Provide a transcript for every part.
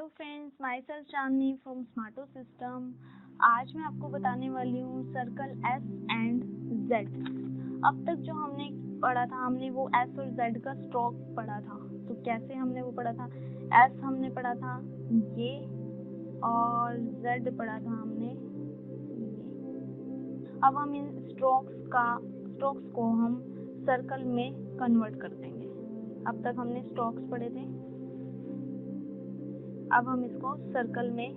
Friends, myself Chandni from Smarto system. आज मैं आपको बताने वाली हूँ सर्कल एस एंड जेड। अब तक जो हमने पढ़ा था, हमने वो एस और जेड का स्ट्रोक पढ़ा था। तो कैसे हमने वो पढ़ा था? एस हमने पढ़ा था ये और जेड पढ़ा था हमने ये। अब हम इन स्ट्रोक्स को हम सर्कल में कन्वर्ट कर देंगे। अब तक हमने स्ट्रोक्स पढ़े थे, अब हम इसको सर्कल में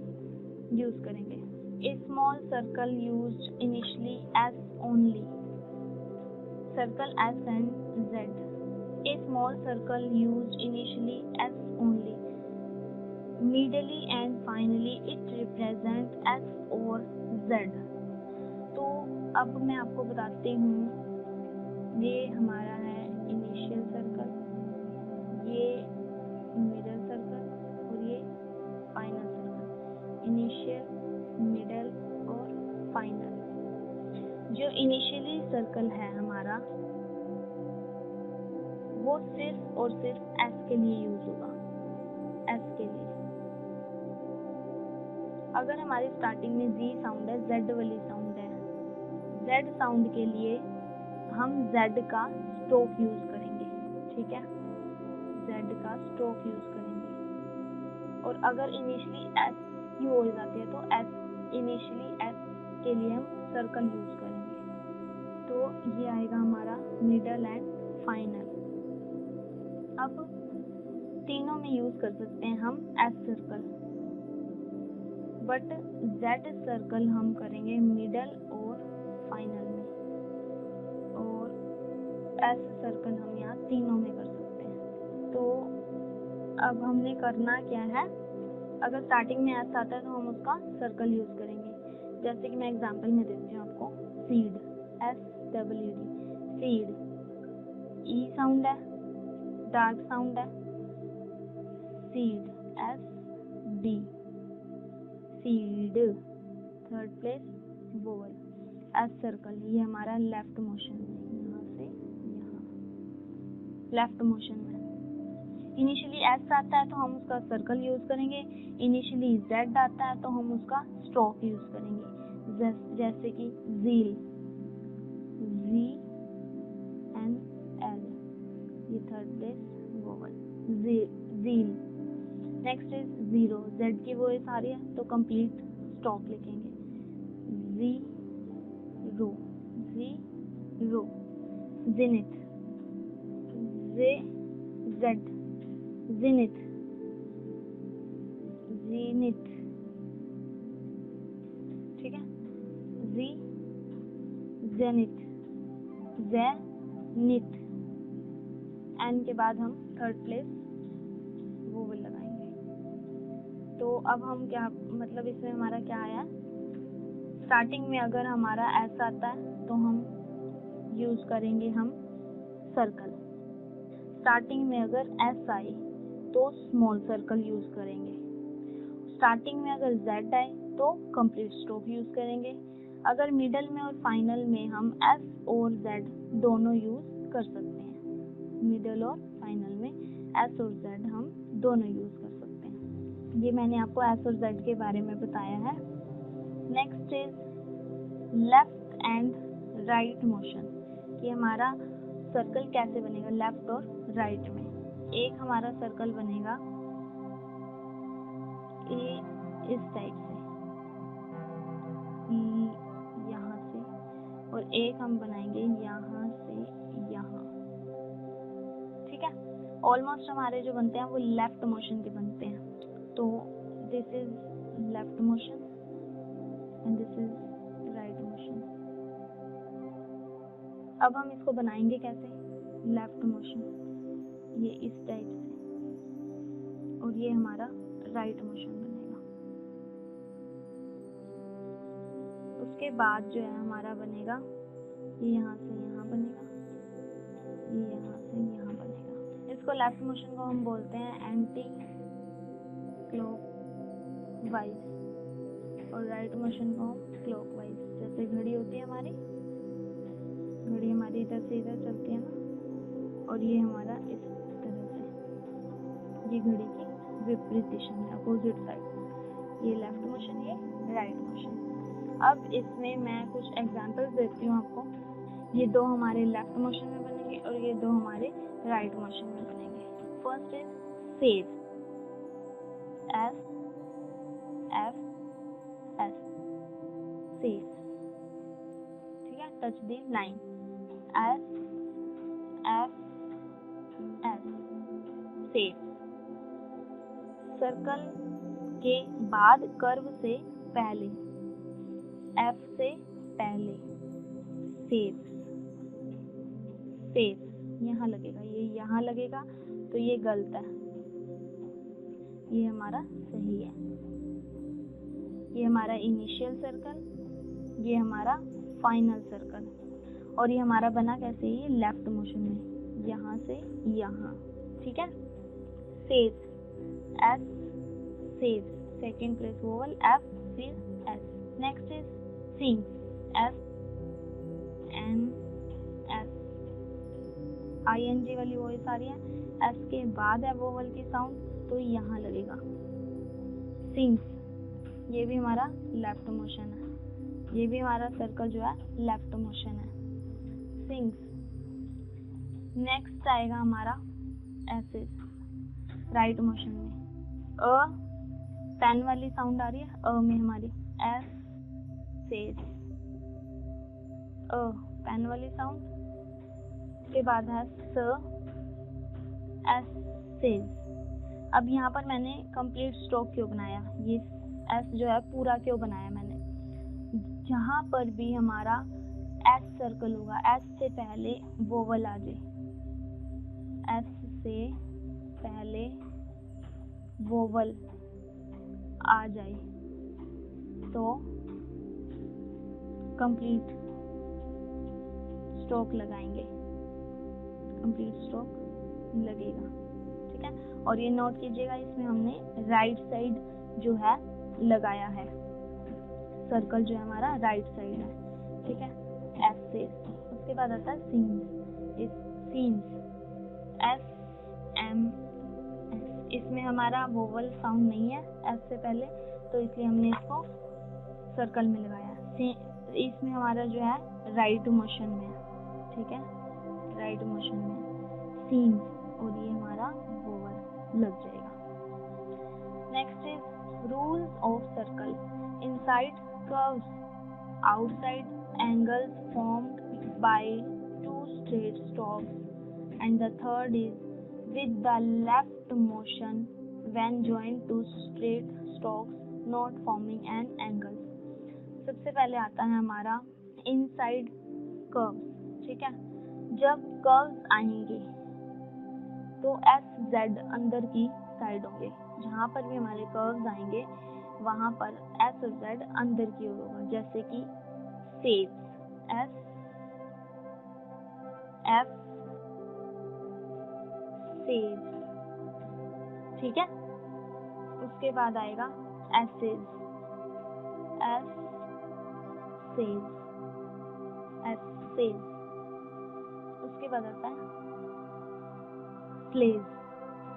यूज करेंगे। A small circle used initially S only, circle S and Z. A small circle used initially S only, medially and finally it represent S और जेड। तो अब मैं आपको बताती हूँ, ये हमारा है इनिशियल सर्कल, ये मिडल सर्कल और ये फाइनल सर्कल। इनिशियल, मिडल और फाइनल। जो इनिशियली सर्कल है हमारा, वो सिर्फ और सिर्फ एस के लिए यूज होगा, एस के लिए। अगर हमारी स्टार्टिंग में जी साउंड है, जेड वाली साउंड है, जेड साउंड के लिए हम जेड का स्ट्रोक यूज करेंगे, ठीक है, जेड का स्ट्रोक यूज करेंगे। और अगर इनिशियली एस की हो जाती है तो एस, इनिशियली एस के लिए हम सर्कल यूज करेंगे। तो ये आएगा हमारा मिडल एंड फाइनल। अब तीनों में यूज कर सकते हैं हम S circle, but Z circle हम करेंगे मिडल और फाइनल में, और एस सर्कल हम यहाँ तीनों में कर सकते हैं। तो अब हमने करना क्या है, अगर स्टार्टिंग में एस आता है तो हम उसका सर्कल यूज करेंगे। जैसे कि मैं एग्जांपल में देती हूँ आपको, सीड, SWD, सीड, ई साउंड है, डार्क साउंड है, seed, SD, seed, third place vowel, S circle. ये हमारा लेफ्ट मोशन में, यहाँ से यहाँ, लेफ्ट मोशन में। इनिशियली एस आता है तो हम उसका सर्कल यूज करेंगे, इनिशियली जेड आता है तो हम उसका स्ट्रोक यूज करेंगे। जैसे कि ज़ील, ZNL, ये third place vowel, zeal. Next is zero, Z की वॉइस आ रही है तो कंप्लीट स्टॉप लिखेंगे, zero, zero. Zenith, Z, Zenith, Zenith, ठीक है, ज़ेनिथ, ज़ेनिथ। एन के बाद हम थर्ड प्लेस वोवल लगाएंगे। तो अब हम क्या, मतलब इसमें हमारा क्या आया, स्टार्टिंग में अगर हमारा एस आता है तो हम यूज करेंगे हम सर्कल। स्टार्टिंग में अगर एस आए तो स्मॉल सर्कल यूज करेंगे। स्टार्टिंग में अगर जेड आए तो कंप्लीट स्ट्रोक यूज करेंगे। अगर मिडल में और फाइनल में हम एस और जेड दोनों यूज कर सकते हैं। मिडल और फाइनल में एस और जेड हम दोनों यूज कर सकते हैं। ये मैंने आपको एस और जेड के बारे में बताया है। Next is left and right motion, कि हमारा सर्कल कैसे बनेगा लेफ्ट और राइट में। एक हमारा सर्कल बनेगा इस टाइप से, यहाँ से, और एक हम बनाएंगे यहाँ से यहाँ, ठीक है। ऑलमोस्ट हमारे जो बनते हैं वो लेफ्ट मोशन के बनते हैं। तो this is left motion and this is right motion. अब हम इसको बनाएंगे कैसे, लेफ्ट मोशन ये इस टाइप से, और ये हमारा राइट मोशन बनेगा। उसके बाद जो है हमारा बनेगा, ये यहाँ से यहाँ बनेगा, ये यहाँ से यहाँ बनेगा। इसको लेफ्ट मोशन को हम बोलते हैं एंटी क्लॉकवाइज, और राइट मोशन को हम क्लॉकवाइज। जैसे घड़ी होती है हमारी, घड़ी हमारी इधर से इधर चलती है ना, और ये हमारा इस तरह से, ये घड़ी की विपरीत दिशा में, अपोजिट साइड। ये लेफ्ट मोशन, ये राइट मोशन। अब इसमें मैं कुछ एग्जांपल्स देती हूँ आपको। ये दो हमारे लेफ्ट मोशन में बनेंगे और ये दो हमारे राइट मोशन में बनेंगे। First is save, S F S, save, ठीक है। Touch the line, S F S, save. Circle के बाद कर्व से पहले, एफ से पहले, सेव, सेव यहाँ लगेगा, ये यहाँ लगेगा तो ये गलत है, ये हमारा सही है। ये हमारा इनिशियल सर्कल, ये हमारा फाइनल सर्कल, और ये हमारा बना कैसे, ये लेफ्ट मोशन में, यहाँ से यहाँ, ठीक है। Save, S, save, second place vowel, F, फिर S. Next is sing, S N S, ING वाली वॉइस आ रही है, एस के बाद है वोवल की साउंड तो यहाँ लगेगा, सिंग्स। ये भी हमारा लेफ्ट मोशन है, ये भी हमारा सर्कल जो है लेफ्ट मोशन है, सिंग्स। नेक्स्ट आएगा हमारा एसेस, राइट मोशन में। अ, पेन वाली साउंड आ रही है अ में हमारी, एस, सेज, अ, पेन वाली साउंड। के बाद है स, एस, सेज। अब यहाँ पर मैंने कंप्लीट स्ट्रोक क्यों बनाया, ये एस जो है पूरा क्यों बनाया मैंने, जहाँ पर भी हमारा एस सर्कल होगा, एस से पहले वोवल आ जाए, एस से पहले वोवल आ जाए तो कंप्लीट स्ट्रोक लगाएंगे, कंप्लीट स्ट्रोक लगेगा, ठीक है। और ये नोट कीजिएगा, इसमें हमने राइट साइड जो है लगाया है, सर्कल जो है हमारा राइट साइड है, ठीक है। एस से उसके बाद आता है सीन्स, इस सीन्स, एस एम एस। इसमें हमारा वोवल साउंड नहीं है एस से पहले, तो इसलिए हमने इसको सर्कल में लगाया। इसमें हमारा जो है राइट मोशन में है, ठीक है, राइट मोशन में सीन्स, और ये हमारा वोवल लग जाएगा। Next is rules of circle, inside curves, outside angles formed by two straight strokes, and the third is with the left motion when joined to straight strokes not forming an angle। सबसे पहले आता है हमारा inside curves, ठीक है। जब curves आएंगे तो एस जेड अंदर की साइड होंगे, जहाँ पर भी हमारे कर्व्स आएंगे वहाँ पर एस जेड अंदर की ओर होगा, जैसे कि सेव, एस एफ, सेव, ठीक है। उसके बाद आएगा essays, S says, S says. उसके बाद आता है slays,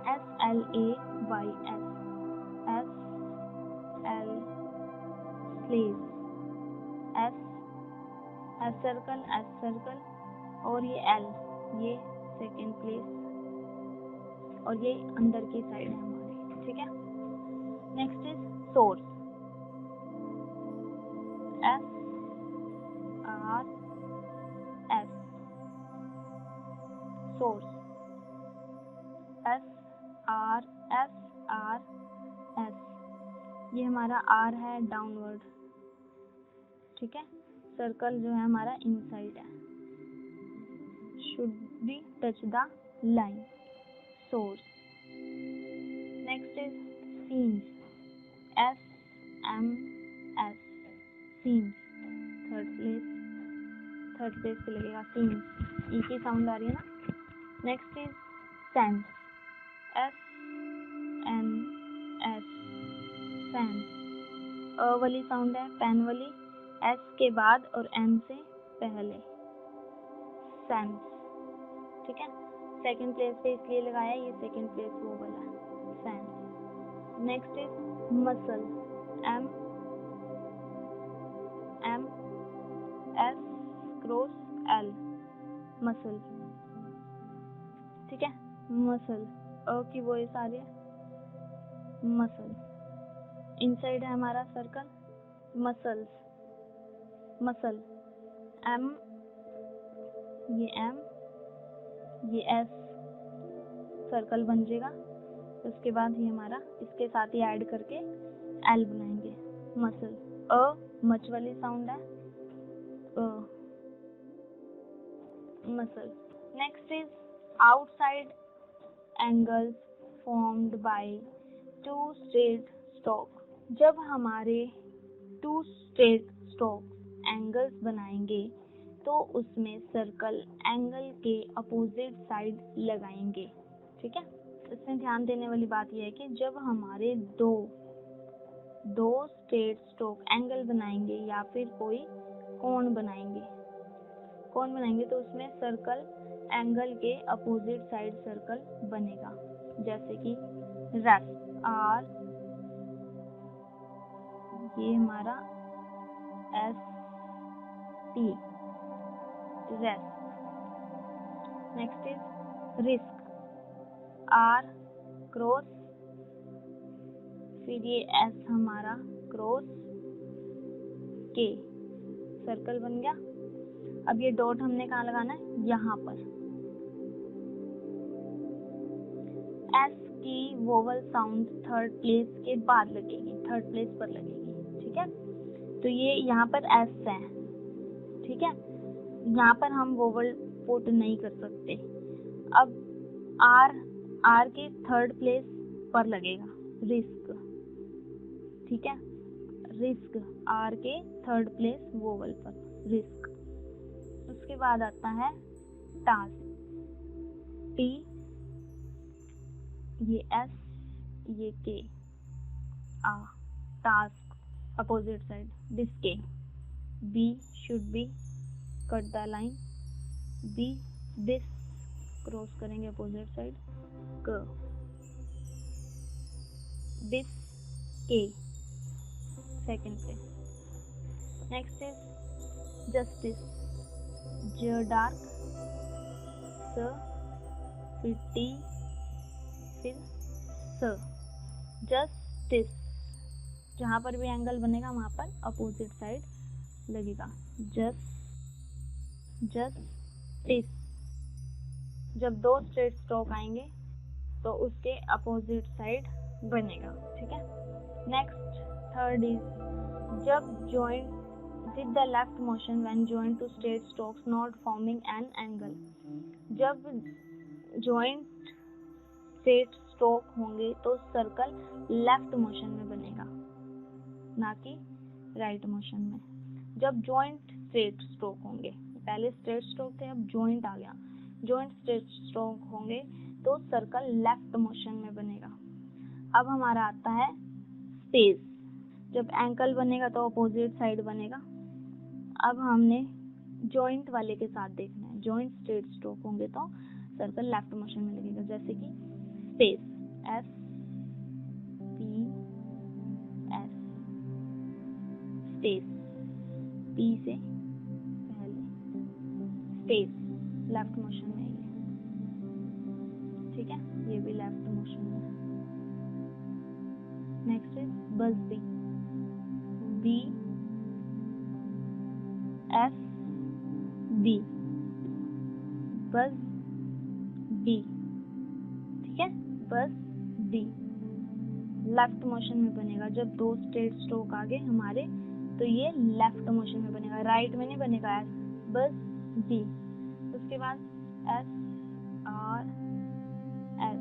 SLAYS, S L, slays, S circle, S circle, और ये एल, ये सेकेंड प्लेस, और ये अंदर की साइड है हमारी, ठीक है। Next is source, S R S, source, S R S, ये हमारा आर है डाउनवर्ड, ठीक है। सर्कल जो है हमारा इनसाइड है, should be touch the line, source. Next is scenes, SMS, scenes, third place पे लगेगा सीन्स, ई की साउंड आ रही है ना। Next is sense, SNS, sense, अ वाली साउंड है पेन वाली, एस के बाद और एन से पहले, सेंस, ठीक है। सेकंड प्लेस पे इसलिए लगाया, ये सेकंड प्लेस वो वाला sense. Next is muscle, M S cross L, muscle. ठीक है, मसल, अ की वॉइस आ रही है, मसल। इनसाइड है हमारा सर्कल, मसल्स, मसल, M, ये M, ये S, सर्कल बन जाएगा। उसके बाद ये हमारा इसके साथ ही ऐड करके L बनाएंगे, मसल। अ मच वाली साउंड है, अ, muscle. Next is outside angles formed by two straight stroke. जब हमारे टू स्ट्रेट स्ट्रोक एंगल्स बनाएंगे तो उसमें सर्कल एंगल के अपोजिट साइड लगाएंगे। ठीक है, इसमें ध्यान देने वाली बात यह है कि जब हमारे दो स्ट्रेट स्ट्रोक एंगल बनाएंगे या फिर कोई कोण बनाएंगे तो उसमें सर्कल एंगल के अपोजिट साइड सर्कल बनेगा। जैसे कि रेफ, R, ये हमारा S T, ref. Next is risk, R cross, फिर ये S हमारा क्रॉस K, सर्कल बन गया। अब ये डॉट हमने कहाँ लगाना है, यहाँ पर। S की वोवल साउंड थर्ड प्लेस के बाद लगेगी, थर्ड प्लेस पर लगेगी। ठीक है, तो ये यहाँ पर S है। ठीक है, यहाँ पर हम वोवल पुट नहीं कर सकते। अब R के थर्ड प्लेस पर लगेगा, रिस्क। ठीक है, रिस्क, R के थर्ड प्लेस वोवल पर, रिस्क। उसके बाद आता है टास्क, T, ये S, ये K, A, task, opposite side, डिस्के। B should be, cut the line, B, this, cross करेंगे अपोजिट साइड, क, this, K, second place. Next is justice, J dark, स, फिर T, फिर स, जस्टिस। जहाँ पर भी एंगल बनेगा वहाँ पर अपोजिट साइड लगेगा, जस्टिस। जब दो स्ट्रेट स्ट्रोक आएंगे तो उसके अपोजिट साइड बनेगा। ठीक है, नेक्स्ट थर्ड इज जब joint with the left motion when joined to straight strokes not forming an angle। जब जॉइंट स्ट्रेट स्ट्रोक होंगे तो सर्कल लेफ्ट मोशन में बनेगा, ना कि राइट मोशन में। जब जॉइंट स्ट्रेट स्ट्रोक होंगे, पहले स्ट्रेट स्ट्रोक थे, अब जॉइंट आ गया, जॉइंट स्ट्रेट स्ट्रोक होंगे तो सर्कल लेफ्ट मोशन में बनेगा। अब हमारा आता है स्पेस, जब एंकल बनेगा तो अपोजिट साइड बनेगा। अब हमने जॉइंट वाले के साथ देखना है, जॉइंट स्ट्रेट स्ट्रोक होंगे तो सर्कल लेफ्ट मोशन में लगेगा। जैसे कि space, S P S, space, P से पहले, स्पेस लेफ्ट मोशन में है। ठीक है, ये भी लेफ्ट मोशन में है। Next is buzz, B S B, बस B। ठीक है, बस B लेफ्ट मोशन में बनेगा। जब दो स्ट्रेट स्ट्रोक आ गए हमारे तो ये लेफ्ट मोशन में बनेगा, राइट में नहीं बनेगा। S, बस B। उसके बाद S R S,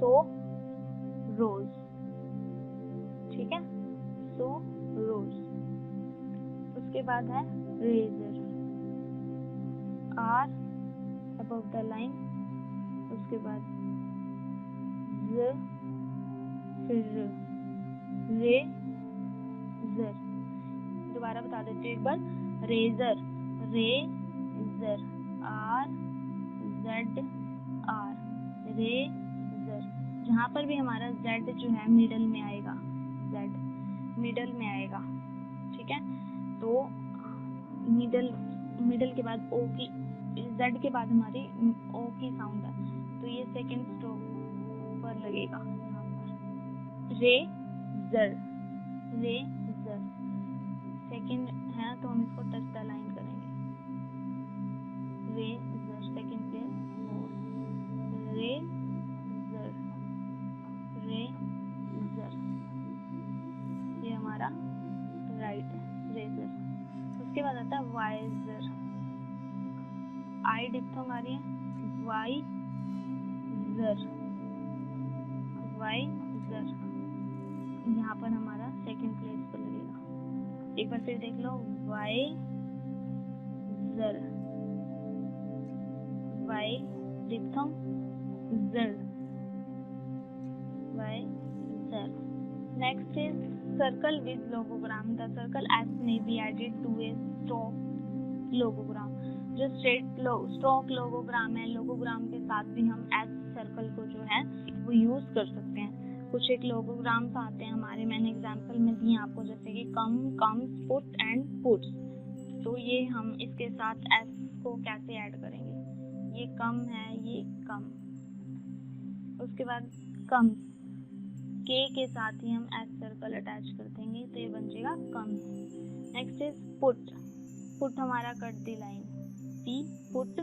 सो रोज। ठीक है, सो रोज। उसके बाद है razor, R above the line, उसके बाद Z, फिर रेजर। दोबारा बता देती हूँ एक बार, razor, R Z R, razor, जहाँ पर भी हमारा Z जो है मिडल में आएगा, Z मिडल में आएगा, ठीक है। तो मिडल के बाद O की, Z के बाद हमारी O की साउंड है, तो ये सेकंड स्ट्रोक पर लगेगा यहाँ पर, रेजर, रेजर सेकंड है तो हम इसको टच द लाइन करेंगे, razor second place, razor, razor, ये हमारा राइट है, रेजर। उसके बाद आता है वाइजर, आई डिप्थोंग आ रही है, वाइजर, वाइजर, यहाँ पर हमारा सेकंड प्लेस पर लगेगा। एक बार फिर देख लो, वाइजर, वाई डिप्थोंग, जर, visor. Next is circle with logogram. The circle S may be added to a stroke logogram. जो स्ट्रोक लोगोग्राम है, लोगोग्राम के साथ भी हम एस सर्कल को जो है वो यूज कर सकते हैं। कुछ एक लोगोग्राम्स आते हैं हमारे, मैंने एग्जांपल में दिए आपको, जैसे कि कम, कम्स, पुट एंड पुट्स। तो ये हम इसके साथ एस को कैसे ऐड करेंगे, ये कम है, ये कम। उसके बाद कम्स, के के साथ ही हम एस सर्कल अटैच कर देंगे तो ये बन जाएगा comes. Next is put, put हमारा कट दी लाइन, सी पुट,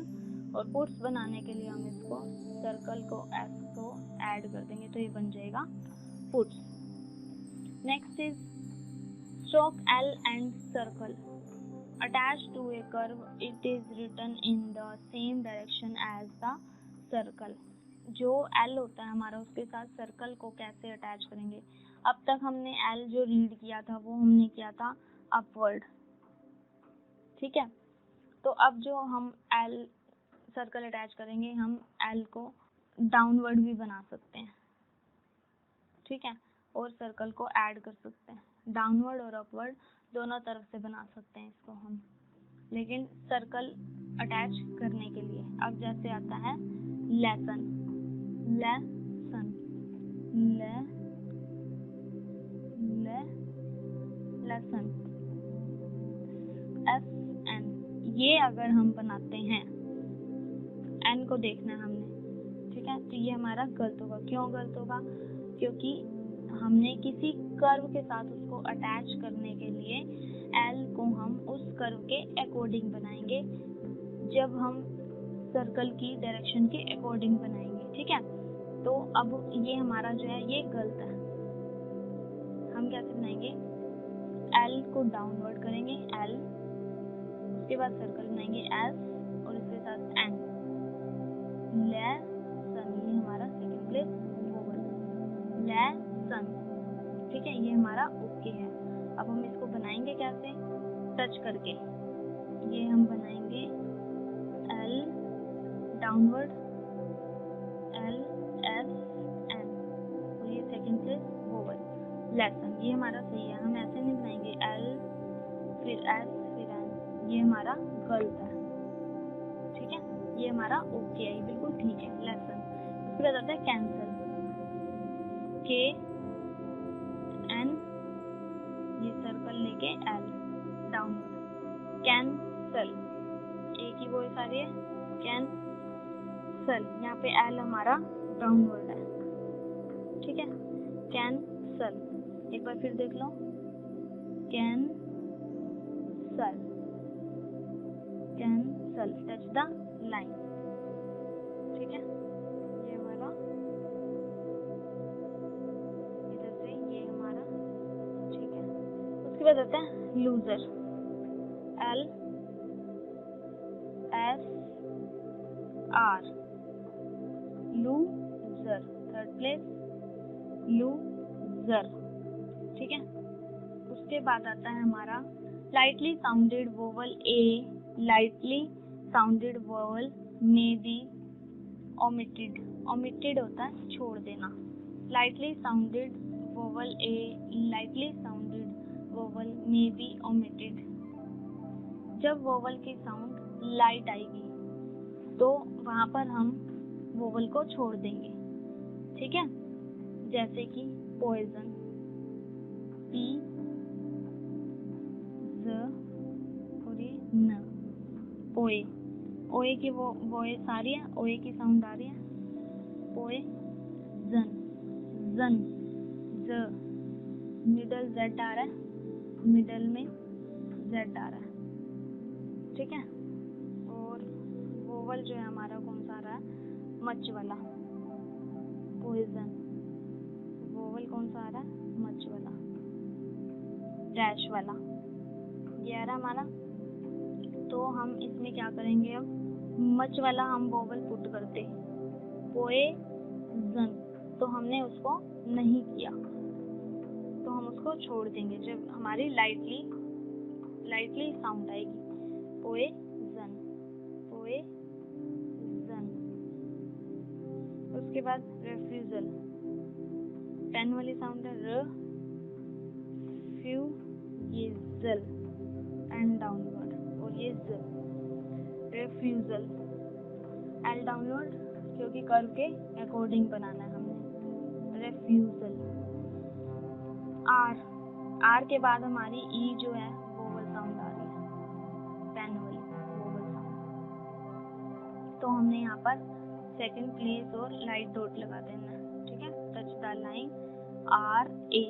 और पुट्स बनाने के लिए हम इसको सर्कल को, एस को ऐड कर देंगे तो ये बन जाएगा puts. Next is stroke L and circle attached to a curve, it is written in the same direction as the circle। जो L होता है हमारा, उसके साथ सर्कल को कैसे अटैच करेंगे। अब तक हमने L जो रीड किया था वो हमने किया था अपवर्ड, ठीक है। तो अब जो हम L सर्कल अटैच करेंगे, हम L को डाउनवर्ड भी बना सकते हैं, ठीक है, और सर्कल को ऐड कर सकते हैं। डाउनवर्ड और अपवर्ड दोनों तरफ से बना सकते हैं इसको हम, लेकिन सर्कल अटैच करने के लिए अब जैसे आता है lesson, lesson, lesson, S N, ये अगर हम बनाते हैं, एन को देखना है हमने, ठीक है, तो ये हमारा गलत होगा। क्यों गलत होगा? क्योंकि हमने किसी कर्व के साथ उसको अटैच करने के लिए एल को हम उस कर्व के अकॉर्डिंग बनाएंगे, जब हम सर्कल की डायरेक्शन के अकॉर्डिंग बनाएंगे, ठीक है। तो अब ये हमारा जो है ये गलत है। हम कैसे बनाएंगे, एल को डाउनवर्ड करेंगे, एल, उसके बाद सर्कल बनाएंगे एस और इसके साथ एन, लेसन, ये हमारा सेकंड प्लेस वोवल, लेसन, ठीक है, ये हमारा ओके है। अब हम इसको बनाएंगे कैसे, टच करके, ये हम बनाएंगे L downward, L S N, और ये सेकंड प्लेस वोवल, लेसन, ये हमारा सही है। हम ऐसे नहीं बनाएंगे एल फिर एस फिर एन, ये हमारा गलत है, ठीक है, ये हमारा ओके है, ये बिल्कुल ठीक है, लेसन। उसके बाद आता है कैंसल, के एन, ये सर्कल लेके एल डाउनवर्ड, कैंसल, एक ही वॉइस आ रही है, कैंसल, यहाँ पे एल हमारा डाउनवर्ड है, ठीक है, कैंसल। एक बार फिर देख लो, cancel, cancel, touch the line, ठीक है, ये हमारा इधर से, ये हमारा ठीक है। उसके बाद आता है loser, L S R, loser, third place loser, ठीक है। उसके बाद आता है हमारा lightly sounded vowel A, lightly sounded vowel may be omitted, omitted होता है छोड़ देना, lightly sounded vowel A, lightly sounded vowel may be omitted. जब वोवल की साउंड लाइट आएगी तो वहां पर हम वोवल को छोड़ देंगे, ठीक है। जैसे कि पॉइजन, पी ज और ये न, पोए। ओए की वो वॉइस आ रही है, ओए की साउंड आ रही है, पोए जन, जन, ज, मिडल जेड आ रहा है, मिडल में जेड आ रहा है, ठीक है। और वोवल जो है हमारा कौन सा आ रहा है, मच वाला, पॉइजन, वोवल कौन सा आ रहा है, मच वाला, डैश वाला, ये आ रहा हमारा। तो हम इसमें क्या करेंगे, अब मच वाला हम वोवल पुट करते, पोए जन, तो हमने उसको नहीं किया, तो हम उसको छोड़ देंगे। जब हमारी लाइटली साउंड आएगी, पोए जन, पोए जन। उसके बाद रेफ्यूजल, पेन वाली साउंड है र, फ्यू, ये जल, एंड डाउनवर्ड, और ये ज, रेफ्यूजल, एल डाउनवर्ड, क्योंकि कर्व के अकॉर्डिंग बनाना है हमने, रेफ्यूजल। आर के बाद हमारी ई जो है वोवल साउंड आ रही है, पेन वाली वोवल साउंड। तो हमने यहाँ पर सेकंड प्लेस और लाइट डॉट लगा देना, ठीक है। Touch the line R A,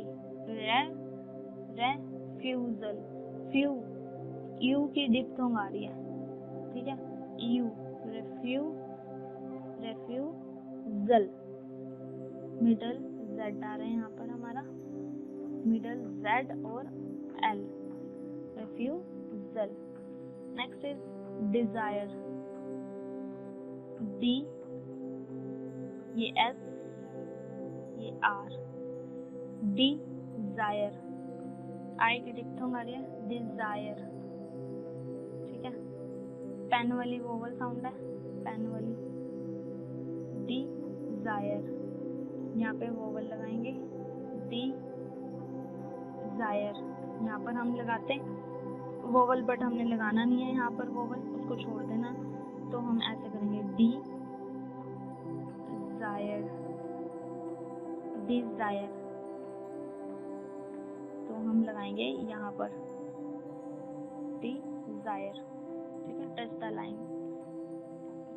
refusal, few, U की डिप्थोंग आ रही है, ठीक है, यू, रेफ्यूजल, मिडल जेड आ रहे हैं यहाँ पर हमारा, मिडल जेड और L, refusal. Next is desire, D, ये एस, ये आर, डिजायर, आई की डिप्थोंग आ रही है, डिजायर, ठीक है। पेन वाली वोवल साउंड है, पेन वाली, डिजायर, यहाँ पे वोवल लगाएंगे, डिजायर, यहाँ पर हम लगाते हैं वोवल, बट हमने लगाना नहीं है यहाँ पर वोवल, उसको छोड़ देना। तो हम ऐसे करेंगे, डिजायर, डिजायर, तो हम लगाएंगे यहाँ पर डिजायर, ठीक है। Touch the line,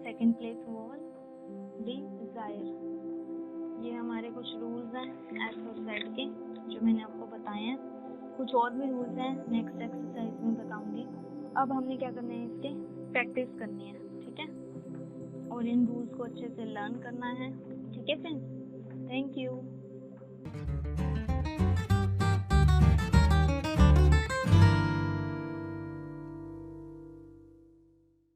second place vowel, desire. ये हमारे कुछ रूल्स हैं एस और जेड के, जो मैंने आपको बताए हैं। कुछ और भी रूल्स हैं नेक्स्ट एक्सरसाइज में बताऊंगी। अब हमने क्या करना है, इसके प्रैक्टिस करनी है, ठीक है, और इन रूल्स को अच्छे से लर्न करना है, ठीक है फ्रेंड्स। Thank you.